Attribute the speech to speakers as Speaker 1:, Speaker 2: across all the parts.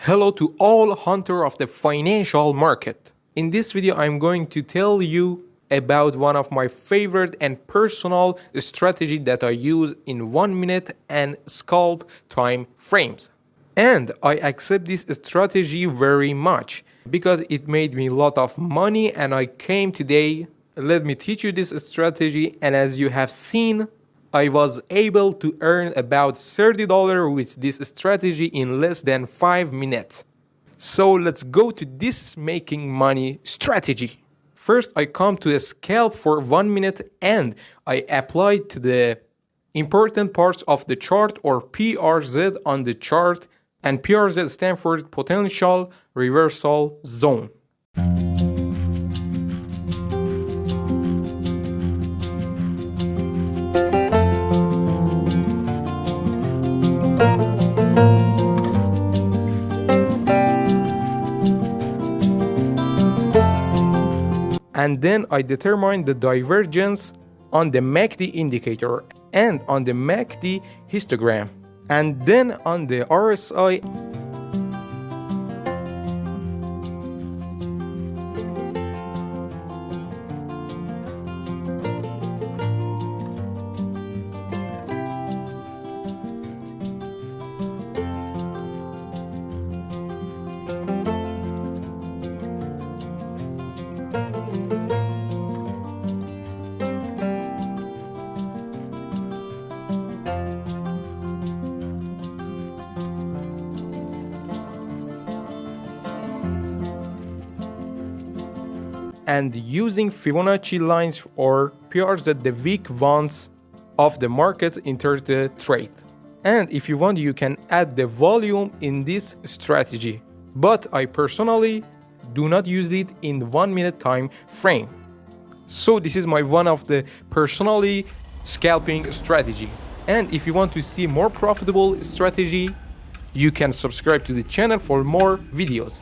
Speaker 1: Hello to all hunter of the financial market. In this video, I'm going to tell you about one of my favorite and personal strategy that I use in 1 minute and scalp time frames. And I accept this strategy very much because it made me a lot of money, and I came today, let me teach you this strategy. And as you have seen, I was able to earn about $30 with this strategy in less than 5 minutes. So let's go to this making money strategy. First, I come to a scalp for 1 minute and I apply to the important parts of the chart, or PRZ on the chart, and PRZ stands for potential reversal zone. And then I determine the divergence on the MACD indicator and on the MACD histogram, and then on the RSI. And using Fibonacci lines or PRZ, the weak ones of the market, enter the trade. And if you want, you can add the volume in this strategy, but I personally do not use it in 1 minute time frame. So this is my one of the personally scalping strategy. And if you want to see more profitable strategy, you can subscribe to the channel for more videos.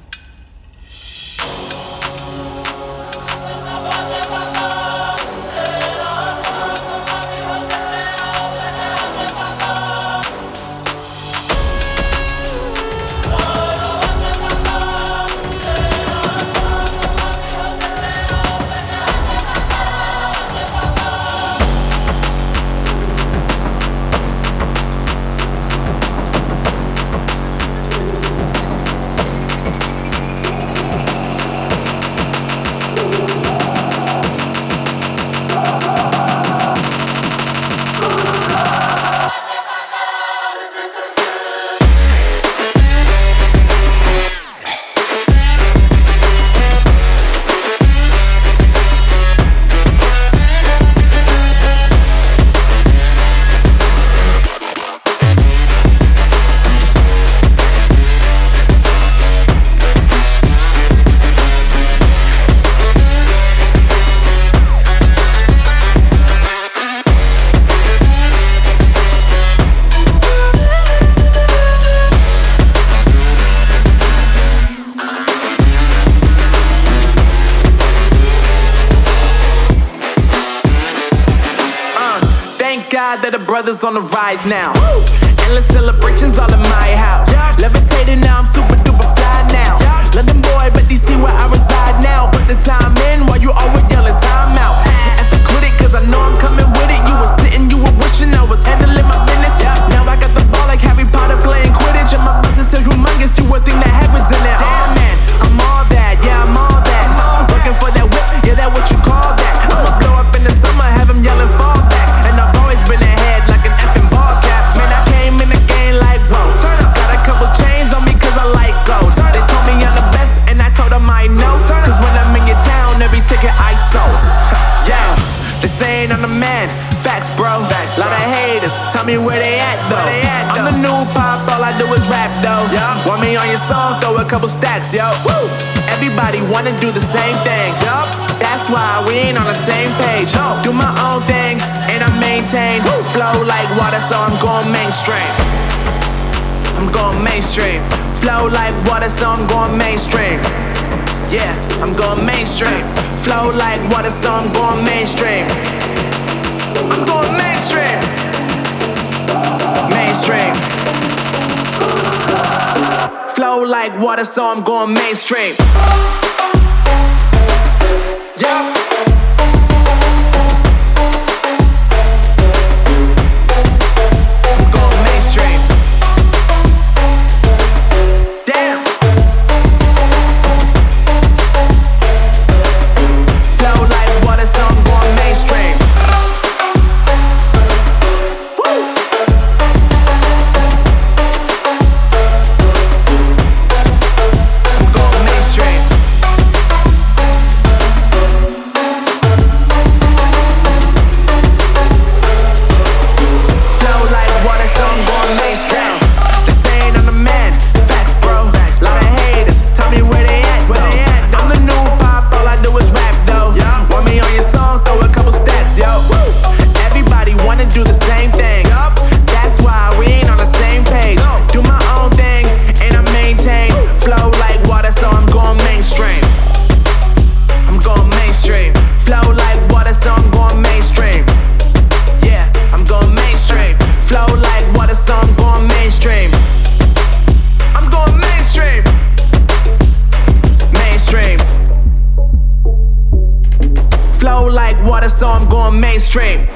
Speaker 2: God that the brothers on the rise now. Woo! Endless celebrations all in my house. Levitating now, I'm super duper fly now. London boy, but DC where I reside now. Put the time in while you always yelling time out. And for quit it, cause I know I'm coming with it. You were sitting, you were wishing I was handling my business. Now I got the ball like Harry Potter playing Quidditch. And my business is humongous, you would think that happens in there. Damn man, I'm all that, yeah I'm all that. Working for that whip, yeah that what you call that. I'ma blow up in the summer, have them yelling fall back. And I've always been ahead like an effing ball cap. Man, I came in the game like whoa. Got a couple chains on me cause I like gold. They told me I'm the best and I told them I know. Cause when I'm in your town, every ticket I sold. Yeah, they saying I'm the man. Facts bro, lot of haters, tell me where they at though. I'm the new pop, all I do is rap though. Want me on your song, throw a couple stacks, yo. Woo! Everybody wanna do the same thing. That's why we ain't on the same page. Do my own thing and I maintain. Flow like water, so I'm going mainstream. I'm going mainstream. Flow like water, so I'm going mainstream. Yeah, I'm going mainstream. Flow like water, so I'm going mainstream. I'm going mainstream. Mainstream. Flow like water, so I'm going mainstream. Yup. I'm going mainstream. Damn. Flow like water, so I'm going mainstream. Woo. I'm going mainstream. Flow like water, so I'm going mainstream. Just saying I'm the man. Facts, bro. Lot of haters. Tell me where they at, though. I'm the new pop, all I do is rap, though. Want me on your song, throw a couple stats, yo. Everybody wanna do the same thing. That's why we ain't on the same page. Do my own thing, and I maintain. Flow like water, so I'm going mainstream. I'm going mainstream. Flow like water, so I'm going mainstream. Yeah, I'm going mainstream. Flow like water, so I'm going mainstream. I'm going mainstream. Mainstream. Flow like water, so I'm going mainstream.